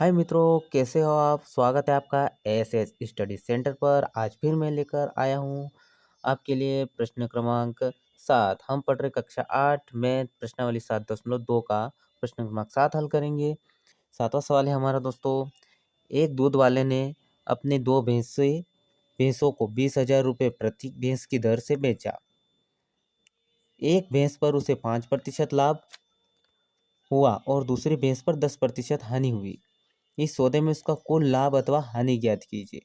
हाय मित्रों, कैसे हो आप। स्वागत है आपका एएसएस स्टडी सेंटर पर। आज फिर मैं लेकर आया हूँ आपके लिए प्रश्न क्रमांक 7। हम पढ़ रहे कक्षा 8 में प्रश्नावली 7.2 का प्रश्न क्रमांक 7 हल करेंगे। 7वां सवाल है हमारा दोस्तों। एक दूध वाले ने अपने दो भैंसों को 20,000 रुपये प्रति भैंस की दर से बेचा। एक भैंस पर उसे 5% लाभ हुआ और दूसरी भैंस पर 10% हानि हुई। इस सौदे में उसका कुल लाभ अथवा हानि ज्ञात कीजिए।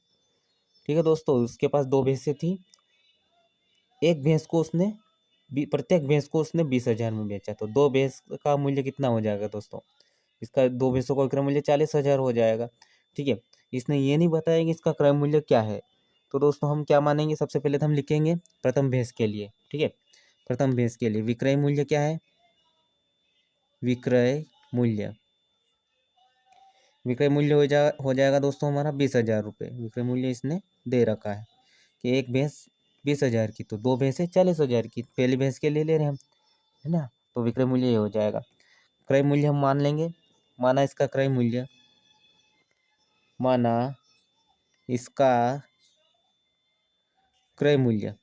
ठीक है दोस्तों, उसके पास दो भैंसें थी। एक भैंस को उसने प्रत्येक भैंस को उसने 20,000 में बेचा, तो दो भैंस का मूल्य कितना हो जाएगा दोस्तों। इसका दो भैंसों का विक्रय मूल्य 40,000 हो जाएगा। ठीक है, इसने ये नहीं बताया कि इसका क्रय मूल्य क्या है। तो दोस्तों हम क्या मानेंगे, सबसे पहले तो हम लिखेंगे प्रथम भैंस के लिए। ठीक है, प्रथम भैंस के लिए विक्रय मूल्य क्या है। विक्रय मूल्य हो जाएगा दोस्तों हमारा 20,000 रुपये। विक्रय मूल्य इसने दे रखा है कि एक भैंस 20,000 की, तो दो भैंसें 40,000 की। पहली भैंस के लिए ले रहे हैं हम, है ना। तो विक्रय मूल्य ये हो जाएगा। क्रय मूल्य हम मान लेंगे। माना इसका क्रय मूल्य, माना इसका क्रय मूल्य,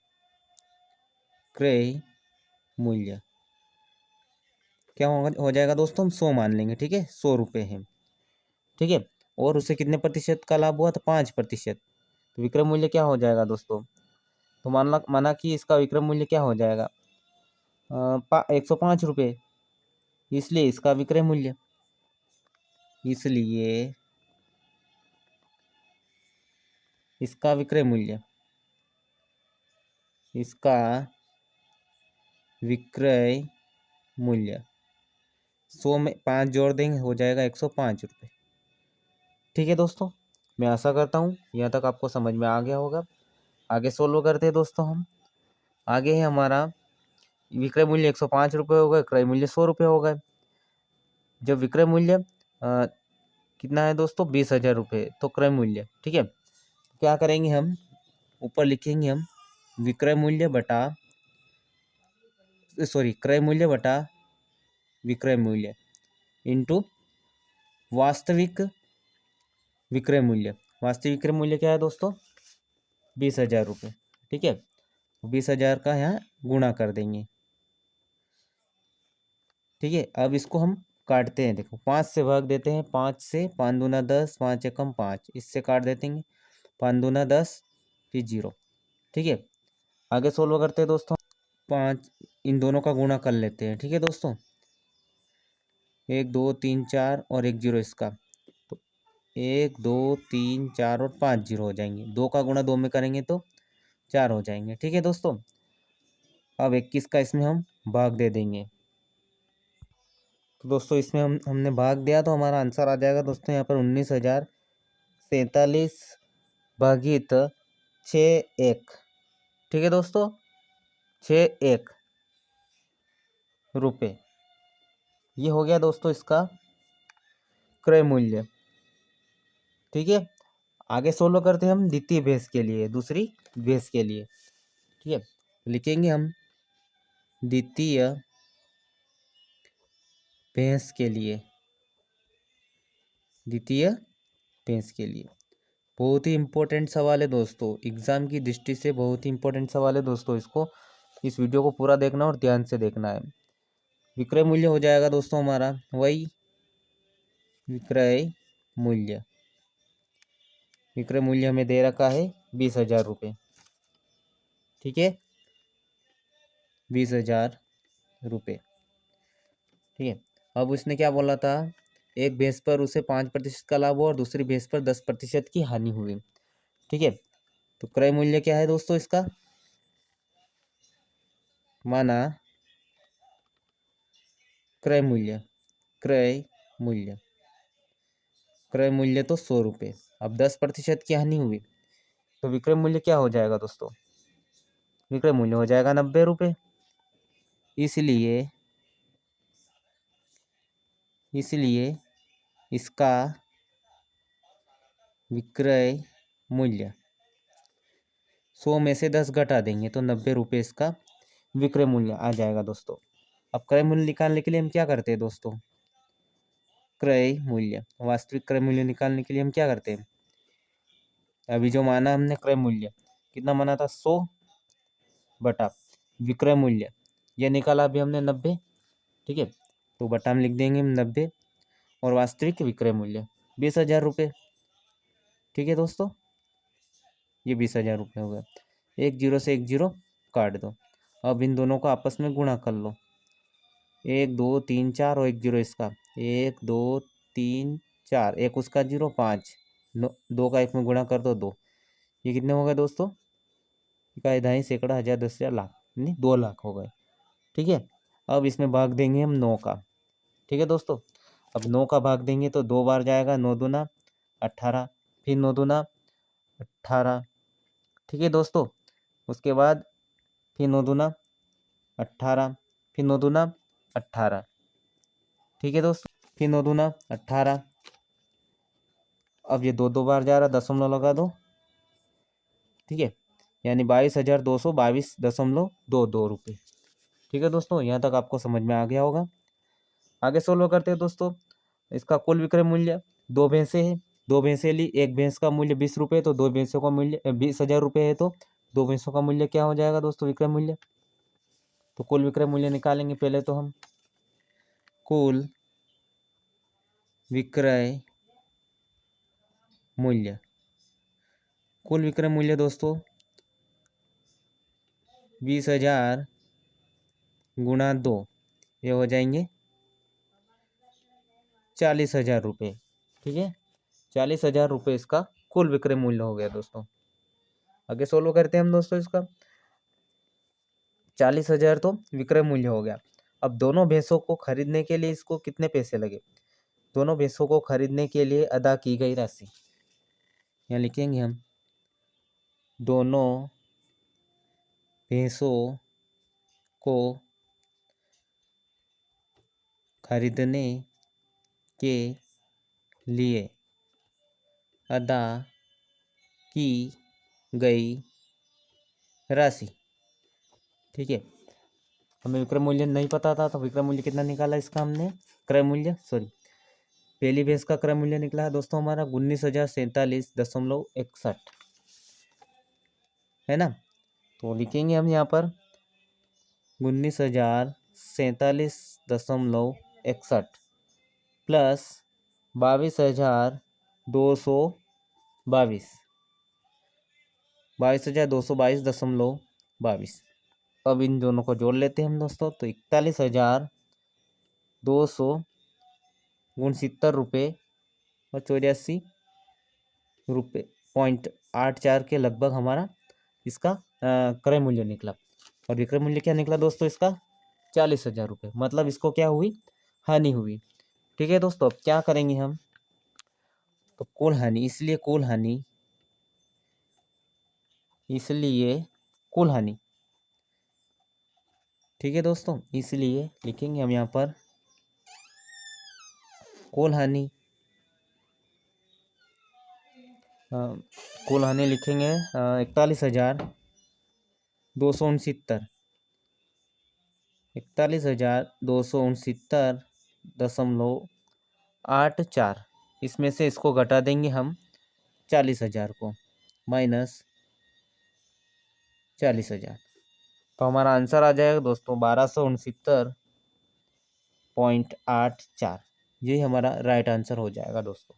क्रय मूल्य क्या हो जाएगा दोस्तों, हम 100 मान लेंगे। ठीक है, 100 रुपये है। ठीक है, और उसे कितने प्रतिशत का लाभ हुआ, तो 5%। तो विक्रय मूल्य क्या हो जाएगा दोस्तों। तो माना कि इसका विक्रय मूल्य क्या हो जाएगा, 105 रुपये। इसलिए इसका विक्रय मूल्य, इसलिए इसका विक्रय मूल्य, इसका विक्रय मूल्य 100 में 5 जोड़ देंगे, हो जाएगा 105 रुपये। ठीक है दोस्तों, मैं आशा करता हूँ यहाँ तक आपको समझ में आ गया होगा। आगे सोल्व करते हैं दोस्तों हम। आगे है हमारा विक्रय मूल्य 105 रुपये हो गए, क्रय मूल्य 100 रुपये हो गए। जब विक्रय मूल्य कितना है दोस्तों, 20,000 रुपये, तो क्रय मूल्य, ठीक है, क्या करेंगे हम, ऊपर लिखेंगे हम विक्रय मूल्य बटा क्रय मूल्य बटा विक्रय मूल्य इंटू वास्तविक विक्रय मूल्य। वास्तविक विक्रय मूल्य क्या है दोस्तों, 20,000 रुपये। ठीक है, 20,000 का यहाँ गुणा कर देंगे। ठीक है, अब इसको हम काटते हैं। देखो 5 से भाग देते हैं, 5 से 5 दूना 10, 5 एकम 5, इससे काट देते हैं। 5 दूना 10, फिर 0। ठीक है, आगे सोल्व करते हैं दोस्तों। 5 इन दोनों का गुणा कर लेते हैं। ठीक है दोस्तों, 1 2 3 4 और 1 0 इसका, तो 1 2 3 4 और 5 0 हो जाएंगे। 2 का गुणा 2 में करेंगे तो 4 हो जाएंगे। ठीक है दोस्तों, अब 21 का इसमें हम भाग दे देंगे। तो दोस्तों इसमें हमने भाग दिया, तो हमारा आंसर आ जाएगा दोस्तों यहाँ पर 19,047 भागित 61। ठीक है दोस्तों, 61 रुपये। ये हो गया दोस्तों इसका क्रय मूल्य। ठीक है, आगे सोल्व करते हैं हम द्वितीय भैंस के लिए, दूसरी भैंस के लिए। ठीक है, लिखेंगे हम द्वितीय भैंस के लिए, द्वितीय भैंस के लिए। बहुत ही इम्पोर्टेंट सवाल है दोस्तों, एग्जाम की दृष्टि से बहुत ही इम्पोर्टेंट सवाल है दोस्तों। इस वीडियो को पूरा देखना और ध्यान से देखना है। विक्रय मूल्य हो जाएगा दोस्तों हमारा वही विक्रय मूल्य। विक्रय मूल्य हमें दे रखा है 20,000 रुपये। ठीक है, 20,000 रुपये। ठीक है, अब उसने क्या बोला था, एक भैंस पर उसे 5% का लाभ हुआ और दूसरी भैंस पर 10% की हानि हुई। ठीक है, तो क्रय मूल्य क्या है दोस्तों इसका, माना क्रय मूल्य, क्रय मूल्य, क्रय मूल्य तो 100 रुपये। अब 10% की हानि हुई, तो विक्रय मूल्य क्या हो जाएगा दोस्तों, विक्रय मूल्य हो जाएगा 90 रुपये। इसलिए इसका विक्रय मूल्य 100 में से 10 घटा देंगे तो 90 रुपये इसका विक्रय मूल्य आ जाएगा दोस्तों। अब क्रय मूल्य निकालने के लिए हम क्या करते हैं दोस्तों, क्रय मूल्य। वास्तविक क्रय मूल्य निकालने के लिए हम क्या करते हैं, अभी जो माना हमने क्रय मूल्य कितना माना था 100 बटा विक्रय मूल्य, यह निकाला अभी हमने 90। ठीक है, तो बटा में लिख देंगे हम 90 और वास्तविक विक्रय मूल्य 20,000 रुपये। ठीक है दोस्तों, ये 20,000 रुपये हो गया। एक जीरो से एक जीरो काट दो। अब इन दोनों को आपस में गुणा कर लो, 1 2 3 4 और 1 जीरो इसका, 1 2 3 4, एक उसका जीरो 5, 2 का 1 में गुणा कर दो 2। ये कितने हो गए दोस्तों, इकाई दहाई सैकड़ा हजार 10,000 लाख, नहीं 2 लाख हो गए। ठीक है, अब इसमें भाग देंगे हम 9 का। ठीक है दोस्तों, अब 9 का भाग देंगे तो 2 बार जाएगा, 9 दूना 18, फिर 9 दूना 18। ठीक है दोस्तों, उसके बाद फिर 9 दूना 18, फिर 9 दूना 18। ठीक है दोस्तों, फिर 9 दूना 18। अब ये 2 बार जा रहा, दशमलव लगा दो। ठीक है, यानी 22,222.22 रुपये। ठीक है दोस्तों, यहाँ तक आपको समझ में आ गया होगा। आगे सोल्व करते हैं दोस्तों। इसका कुल विक्रय मूल्य 2 भैंसे है, 2 भैंसे ली, एक भैंस का मूल्य 20 रुपये, तो 2 भैंसों का मूल्य 20,000 रुपये है, तो 2 भैंसों का मूल्य क्या हो जाएगा दोस्तों, विक्रय मूल्य। तो कुल विक्रय मूल्य निकालेंगे पहले तो हम, कुल विक्रय मूल्य, कुल विक्रय मूल्य दोस्तों 20,000 गुणा 2, ये हो जाएंगे 40,000 रुपये। ठीक है, 40,000 रुपये इसका कुल विक्रय मूल्य हो गया दोस्तों। आगे सोल्व करते हैं हम दोस्तों इसका। 40,000 तो विक्रय मूल्य हो गया। अब दोनों भैंसों को खरीदने के लिए इसको कितने पैसे लगे, दोनों भैंसों को खरीदने के लिए अदा की गई राशि, यहाँ लिखेंगे हम दोनों भैंसों को खरीदने के लिए अदा की गई राशि। ठीक है, हमें विक्रय मूल्य नहीं पता था, तो विक्रय मूल्य कितना निकाला इसका हमने, क्रय मूल्य पहली भैंस का क्रय मूल्य निकला है दोस्तों हमारा 19,047.61, है ना। तो लिखेंगे हम यहाँ पर 19,047.61 प्लस 22,222, 22,222.22। अब इन दोनों को जोड़ लेते हैं हम दोस्तों, तो 41,269 रुपये और 84 रुपये .84 के लगभग हमारा इसका क्रय मूल्य निकला। और विक्रय मूल्य क्या निकला दोस्तों इसका 40,000 रुपये, मतलब इसको क्या हुई, हानि हुई। ठीक है दोस्तों, अब क्या करेंगे हम, तो कुल हानि, इसलिए कुल हानि, इसलिए कुल हानि। ठीक है दोस्तों, इसलिए लिखेंगे हम यहाँ पर कुल हानि, कुल हानि लिखेंगे 41,269, 41,269.84। इसमें से इसको घटा देंगे हम 40,000 को, माइनस 40,000, तो हमारा आंसर आ जाएगा दोस्तों 1269.84। यही हमारा राइट आंसर हो जाएगा दोस्तों।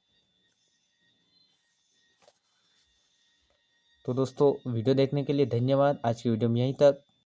तो दोस्तों वीडियो देखने के लिए धन्यवाद। आज की वीडियो में यहीं तक।